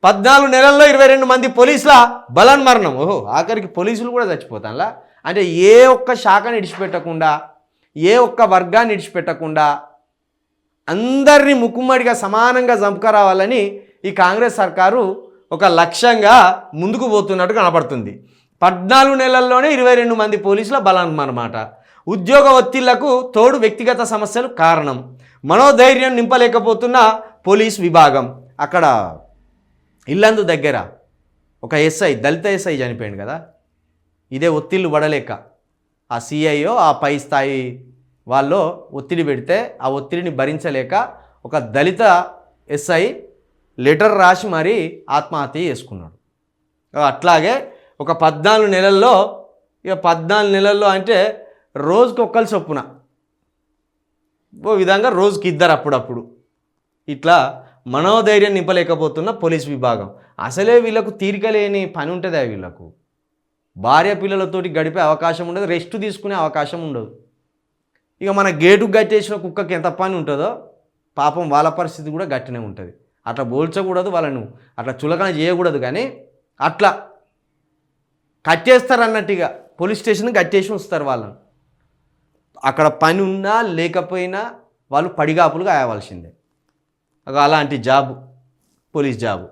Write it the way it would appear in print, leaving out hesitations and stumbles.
14 నెలల్లో 22 మంది పోలీసుల బలన్మరణం. ఓహో, ఆఖరికి పోలీసులు కూడా చచ్చిపోతాంలా. అంటే ఏ ఒక్క శాఖను ఇడిచిపెట్టకుండా, ఏ ఒక్క వర్గాన్ని ఇడిచిపెట్టకుండా అందరినీ ముక్కుమ్మడిగా సమానంగా చంపుకరావాలని ఈ కాంగ్రెస్ సర్కారు ఒక లక్ష్యంగా ముందుకు పోతున్నట్టు కనపడుతుంది. 14 నెలల్లోనే 22 మంది పోలీసుల బలన్మరణమాట. ఉద్యోగ ఒత్తిళ్లకు తోడు వ్యక్తిగత సమస్యలు కారణం. మనోధైర్యం నింపలేకపోతున్న పోలీస్ విభాగం. అక్కడ ఇల్లందు దగ్గర ఒక ఎస్ఐ, దళిత ఎస్ఐ చనిపోయాడు కదా. ఇదే ఒత్తిళ్ళు పడలేక ఆ సిఐఓ ఆ పై స్థాయి వాళ్ళు ఒత్తిడి పెడితే ఆ ఒత్తిడిని భరించలేక ఒక దళిత ఎస్ఐ లెటర్ రాసి మరీ ఆత్మహత్య చేసుకున్నాడు. అట్లాగే ఒక 14 నెలల్లో, ఇక 14 నెలల్లో అంటే రోజుకి ఒక్కరు చొప్పున ఓ విధంగా రోజుకి ఇద్దరు అప్పుడప్పుడు ఇట్లా మనోధైర్యం నింపలేకపోతున్న పోలీస్ విభాగం. అసలే వీళ్ళకు తీరిక లేని పని ఉంటుందా? వీళ్ళకు భార్య పిల్లలతోటి గడిపే అవకాశం ఉండదు, రెస్ట్ తీసుకునే అవకాశం ఉండదు. ఇక మన గేటుకు కట్టేసిన కుక్కకి ఎంత పని ఉంటుందో పాపం వాళ్ళ పరిస్థితి కూడా గట్టినే ఉంటుంది. అట్లా పోల్చకూడదు, వాళ్ళను అట్లా చులకన చేయకూడదు. కానీ అట్లా కట్టేస్తారు అన్నట్టుగా పోలీస్ స్టేషన్ కట్టేసి ఉంచుతారు వాళ్ళను. అక్కడ పని ఉన్నా లేకపోయినా వాళ్ళు పడిగాపులుగా అయ్యవలసిందే. అలాంటి జాబు పోలీస్ జాబు.